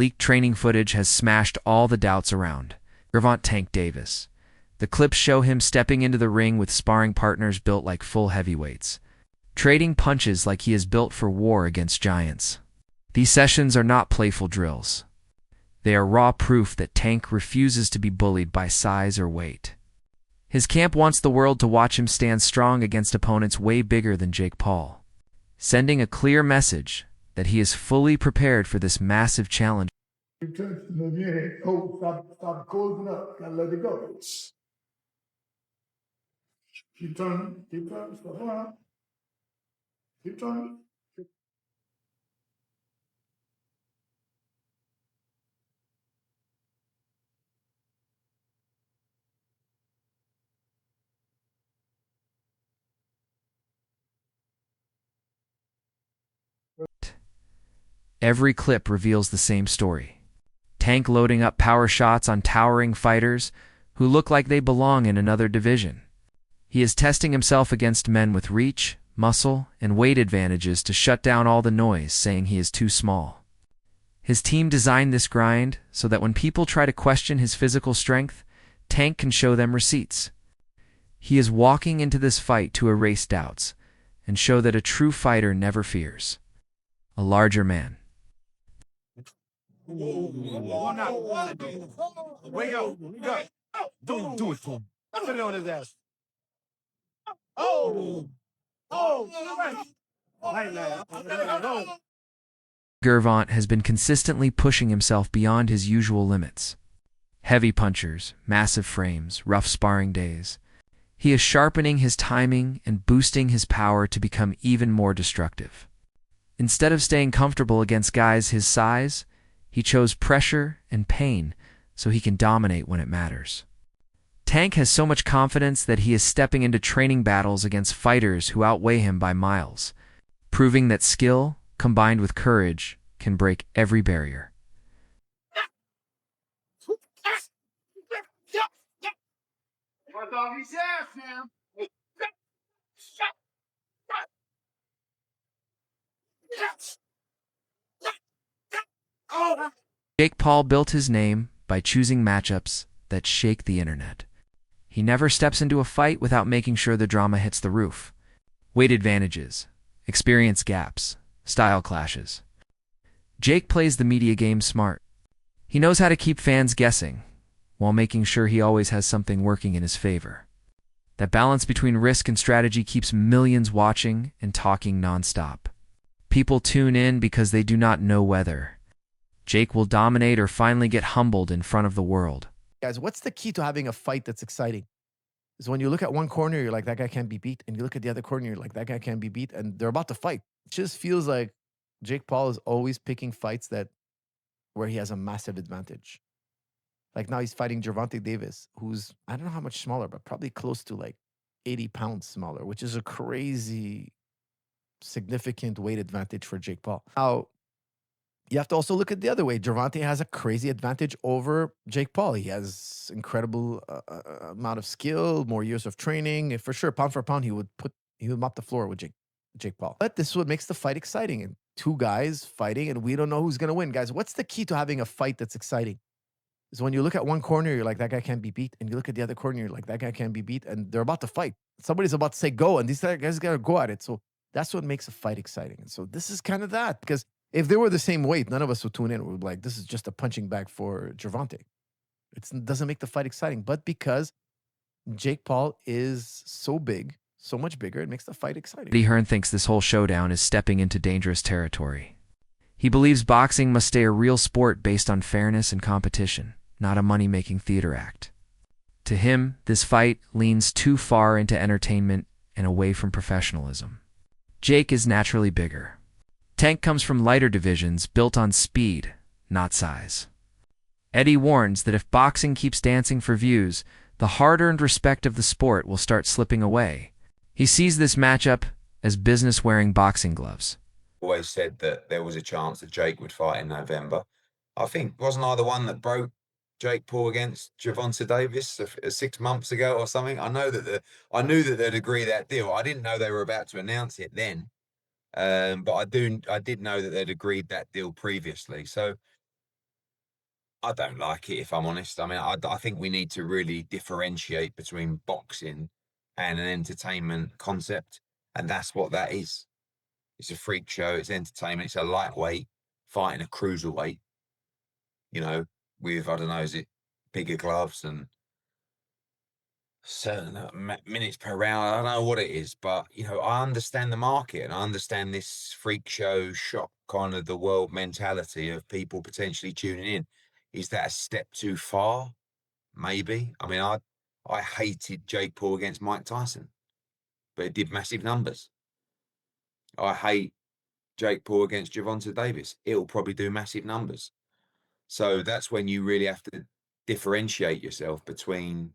Leaked training footage has smashed all the doubts around Gervonta Tank Davis. The clips show him stepping into the ring with sparring partners built like full heavyweights, trading punches like he is built for war against giants. These sessions are not playful drills. They are raw proof that Tank refuses to be bullied by size or weight. His camp wants the world to watch him stand strong against opponents way bigger than Jake Paul, sending a clear message that he is fully prepared for this massive challenge. Keep touching it again. Oh, stop closing up. Gotta let it go. Keep turning. Stop around. Keep turning. Every clip reveals the same story. Tank loading up power shots on towering fighters who look like they belong in another division. He is testing himself against men with reach, muscle, and weight advantages to shut down all the noise saying he is too small. His team designed this grind so that when people try to question his physical strength, Tank can show them receipts. He is walking into this fight to erase doubts and show that a true fighter never fears a larger man. Wake up. Do it to him. Put it on his ass. Oh! Gervonta has been consistently pushing himself beyond his usual limits. Heavy punchers, massive frames, rough sparring days. He is sharpening his timing and boosting his power to become even more destructive. Instead of staying comfortable against guys his size, he chose pressure and pain so he can dominate when it matters. Tank has so much confidence that he is stepping into training battles against fighters who outweigh him by miles, proving that skill, combined with courage, can break every barrier. Jake Paul built his name by choosing matchups that shake the internet. He never steps into a fight without making sure the drama hits the roof. Weight advantages, experience gaps, style clashes. Jake plays the media game smart. He knows how to keep fans guessing, while making sure he always has something working in his favor. That balance between risk and strategy keeps millions watching and talking nonstop. People tune in because they do not know whether Jake will dominate or finally get humbled in front of the world. Guys, what's the key to having a fight that's exciting? Is when you look at one corner, you're like, that guy can't be beat. And you look at the other corner, you're like, that guy can't be beat. And they're about to fight. It just feels like Jake Paul is always picking fights where he has a massive advantage. Like now he's fighting Gervonta Davis, who's, I don't know how much smaller, but probably close to like 80 pounds smaller, which is a crazy, significant weight advantage for Jake Paul. Now, you have to also look at the other way. Gervonta has a crazy advantage over Jake Paul. He has incredible amount of skill, more years of training. For sure, pound for pound, he would mop the floor with Jake Paul. But this is what makes the fight exciting. And two guys fighting, and we don't know who's going to win. Guys, what's the key to having a fight that's exciting? Is when you look at one corner, you're like, that guy can't be beat. And you look at the other corner, you're like, that guy can't be beat. And they're about to fight. Somebody's about to say go, and these guys got to go at it. So that's what makes a fight exciting. And so this is kind of that, because if they were the same weight, none of us would tune in. We'd be like, this is just a punching bag for Gervonta. It doesn't make the fight exciting. But because Jake Paul is so big, so much bigger, it makes the fight exciting. Eddie Hearn thinks this whole showdown is stepping into dangerous territory. He believes boxing must stay a real sport based on fairness and competition, not a money-making theater act. To him, this fight leans too far into entertainment and away from professionalism. Jake is naturally bigger. Tank comes from lighter divisions built on speed, not size. Eddie warns that if boxing keeps dancing for views, the hard-earned respect of the sport will start slipping away. He sees this matchup as business wearing boxing gloves. Always said that there was a chance that Jake would fight in November. I think, wasn't I the one that broke Jake Paul against Gervonta Davis 6 months ago or something? I knew that they'd agree that deal. I didn't know they were about to announce it then. But I did know that they'd agreed that deal previously. So I don't like it, if I'm honest. I mean, I think we need to really differentiate between boxing and an entertainment concept, and that's what that is. It's a freak show. It's entertainment. It's a lightweight fighting a cruiserweight. You know, with I don't know, is it bigger gloves and certain minutes per round? I don't know what it is, but you know, I understand the market and I understand this freak show shock kind of the world mentality of people potentially tuning in. Is that a step too far? Maybe. I mean, I hated Jake Paul against Mike Tyson, but it did massive numbers. I hate Jake Paul against Gervonta Davis. It'll probably do massive numbers. So that's when you really have to differentiate yourself between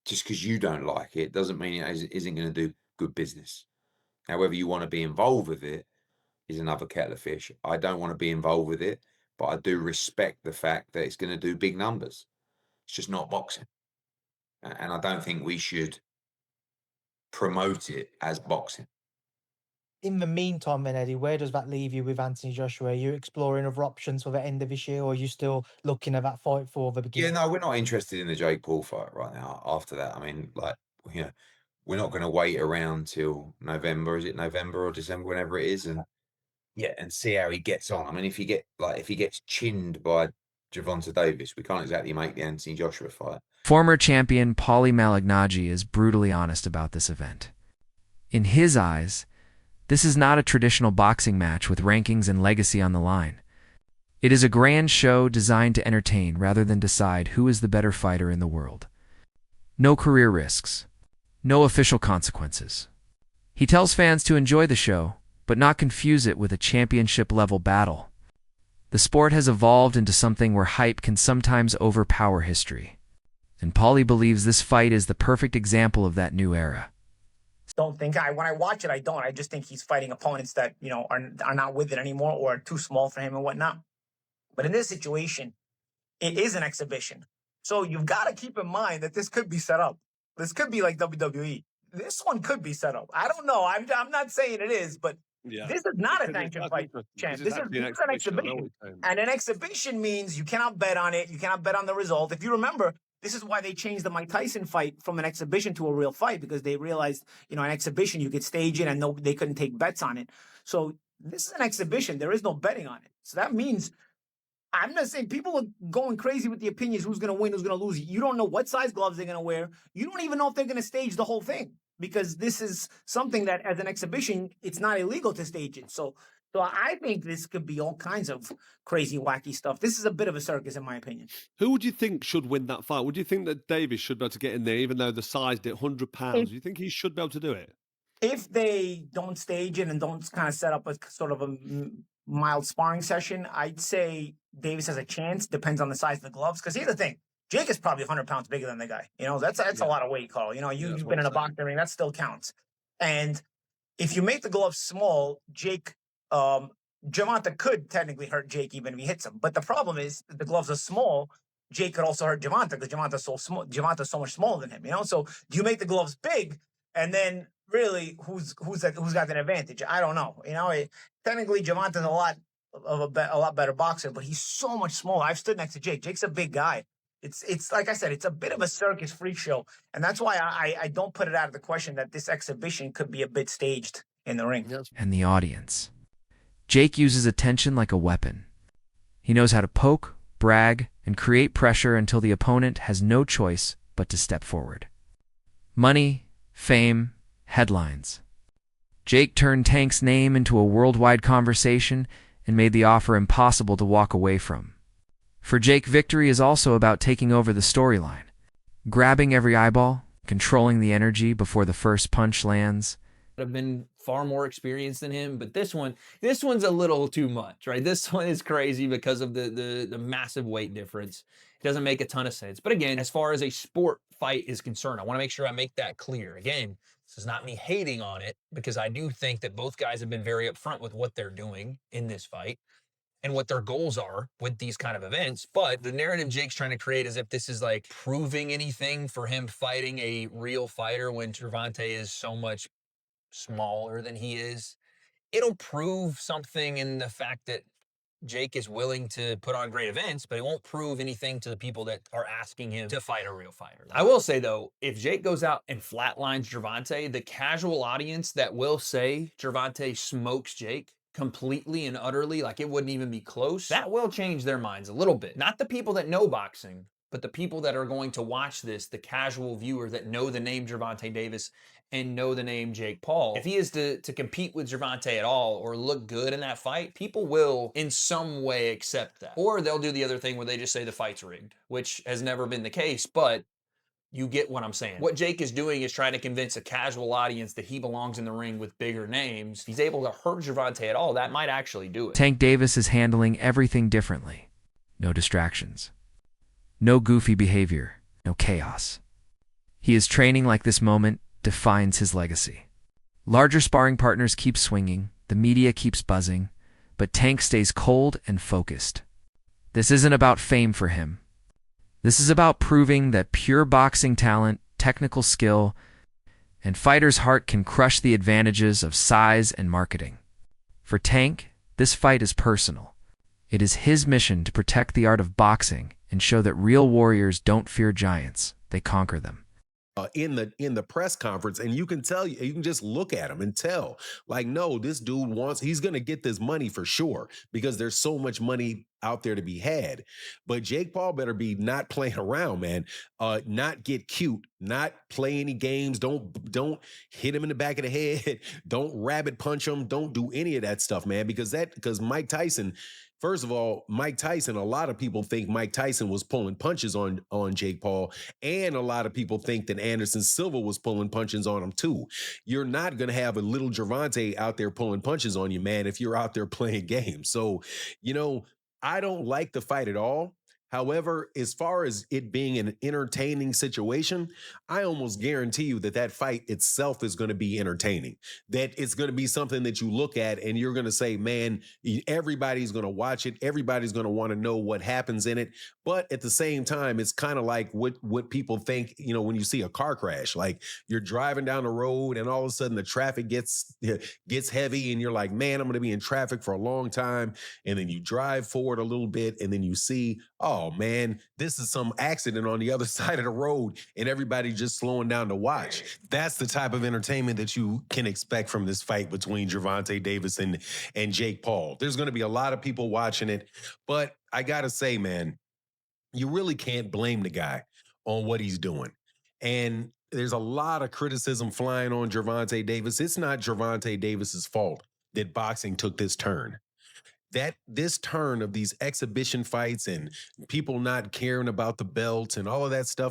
just because you don't like it doesn't mean it isn't going to do good business. However, you want to be involved with it is another kettle of fish. I don't want to be involved with it, but I do respect the fact that it's going to do big numbers. It's just not boxing. And I don't think we should promote it as boxing. In the meantime, then Eddie, where does that leave you with Anthony Joshua? Are you exploring other options for the end of this year, or are you still looking at that fight for the Yeah, beginning? no, we're not interested in the Jake Paul fight right now. After that, I mean, like, you know, we're not going to wait around till November. Is it November or December, whenever it is, and and see how he gets on. I mean, if he gets chinned by Gervonta Davis, we can't exactly make the Anthony Joshua fight. Former champion Paulie Malignaggi is brutally honest about this event. In his eyes, this is not a traditional boxing match with rankings and legacy on the line. It is a grand show designed to entertain rather than decide who is the better fighter in the world. No career risks. No official consequences. He tells fans to enjoy the show, but not confuse it with a championship-level battle. The sport has evolved into something where hype can sometimes overpower history. And Paulie believes this fight is the perfect example of that new era. Don't think when I watch it, I don't. I just think he's fighting opponents that, are not with it anymore or are too small for him and whatnot. But in this situation, it is an exhibition. So you've got to keep in mind that this could be set up. This could be like WWE. This one could be set up. I don't know. I'm not saying it is, but this is not a sanctioned fight, champ. This is an exhibition. And an exhibition means you cannot bet on it. You cannot bet on the result. If you remember, this is why they changed the Mike Tyson fight from an exhibition to a real fight, because they realized, an exhibition, you could stage it and they couldn't take bets on it. So this is an exhibition. There is no betting on it. So that means I'm not saying people are going crazy with the opinions who's going to win, who's going to lose. You don't know what size gloves they're going to wear. You don't even know if they're going to stage the whole thing, because this is something that as an exhibition, it's not illegal to stage it. So I think this could be all kinds of crazy, wacky stuff. This is a bit of a circus, in my opinion. Who would you think should win that fight? Would you think that Davis should be able to get in there, even though the size did 100 pounds? Do you think he should be able to do it? If they don't stage it and don't kind of set up a sort of a mild sparring session, I'd say Davis has a chance. Depends on the size of the gloves. Because here's the thing. Jake is probably 100 pounds bigger than the guy. That's a lot of weight, Carl. You've been in a boxing ring. That still counts. And if you make the gloves small, Gervonta could technically hurt Jake even if he hits him. But the problem is the gloves are small. Jake could also hurt Gervonta because Gervonta's so small. Gervonta's so much smaller than him. So do you make the gloves big, and then really who's got an advantage? I don't know. Technically Gervonta's a lot better boxer, but he's so much smaller. I've stood next to Jake. Jake's a big guy. It's like I said, it's a bit of a circus freak show. And that's why I don't put it out of the question that this exhibition could be a bit staged in the ring. And the audience. Jake uses attention like a weapon. He knows how to poke, brag, and create pressure until the opponent has no choice but to step forward. Money, fame, headlines. Jake turned Tank's name into a worldwide conversation and made the offer impossible to walk away from. For Jake, victory is also about taking over the storyline, grabbing every eyeball, controlling the energy before the first punch lands. Have been far more experienced than him, but this one's a little too much, right? This one is crazy because of the massive weight difference. It doesn't make a ton of sense. But again, as far as a sport fight is concerned, I want to make sure I make that clear. Again, this is not me hating on it, because I do think that both guys have been very upfront with what they're doing in this fight and what their goals are with these kind of events. But the narrative Jake's trying to create as if this is like proving anything for him fighting a real fighter when Gervonta is so much smaller than he is. It'll prove something in the fact that Jake is willing to put on great events, but he won't prove anything to the people that are asking him to fight a real fighter. I will say, though, if Jake goes out and flatlines Gervonta, the casual audience that will say Gervonta smokes Jake completely and utterly, like it wouldn't even be close, that will change their minds a little bit. Not the people that know boxing, but the people that are going to watch this, the casual viewer that know the name Gervonta Davis and know the name Jake Paul. If he is to compete with Gervonta at all or look good in that fight, people will in some way accept that. Or they'll do the other thing where they just say the fight's rigged, which has never been the case, but you get what I'm saying. What Jake is doing is trying to convince a casual audience that he belongs in the ring with bigger names. If he's able to hurt Gervonta at all, that might actually do it. Tank Davis is handling everything differently. No distractions. No goofy behavior. No chaos. He is training like this moment defines his legacy. Larger sparring partners keep swinging, the media keeps buzzing, but Tank stays cold and focused. This isn't about fame for him. This is about proving that pure boxing talent, technical skill, and fighter's heart can crush the advantages of size and marketing. For Tank, this fight is personal. It is his mission to protect the art of boxing and show that real warriors don't fear giants, they conquer them. In the press conference, and you can tell, you can just look at him and tell, like, no, this dude he's going to get this money for sure because there's so much money out there to be had. But Jake Paul better be not playing around, man. Not get cute, not play any games. Don't hit him in the back of the head. Don't rabbit punch him. Don't do any of that stuff, man, because Mike Tyson. First of all, Mike Tyson, a lot of people think Mike Tyson was pulling punches on Jake Paul, and a lot of people think that Anderson Silva was pulling punches on him too. You're not going to have a little Gervonta out there pulling punches on you, man, if you're out there playing games. So, I don't like the fight at all. However, as far as it being an entertaining situation, I almost guarantee you that fight itself is going to be entertaining. That it's going to be something that you look at and you're going to say, man, everybody's going to watch it. Everybody's going to want to know what happens in it. But at the same time, it's kind of like what people think, when you see a car crash, like you're driving down the road and all of a sudden the traffic gets heavy and you're like, man, I'm going to be in traffic for a long time. And then you drive forward a little bit and then you see, oh man, this is some accident on the other side of the road and everybody just slowing down to watch. That's the type of entertainment that you can expect from this fight between Gervonta Davis and Jake Paul. There's going to be a lot of people watching it, but I got to say, man, you really can't blame the guy on what he's doing. And there's a lot of criticism flying on Gervonta Davis. It's not Gervonta Davis's fault that boxing took this turn. This turn of these exhibition fights and people not caring about the belts and all of that stuff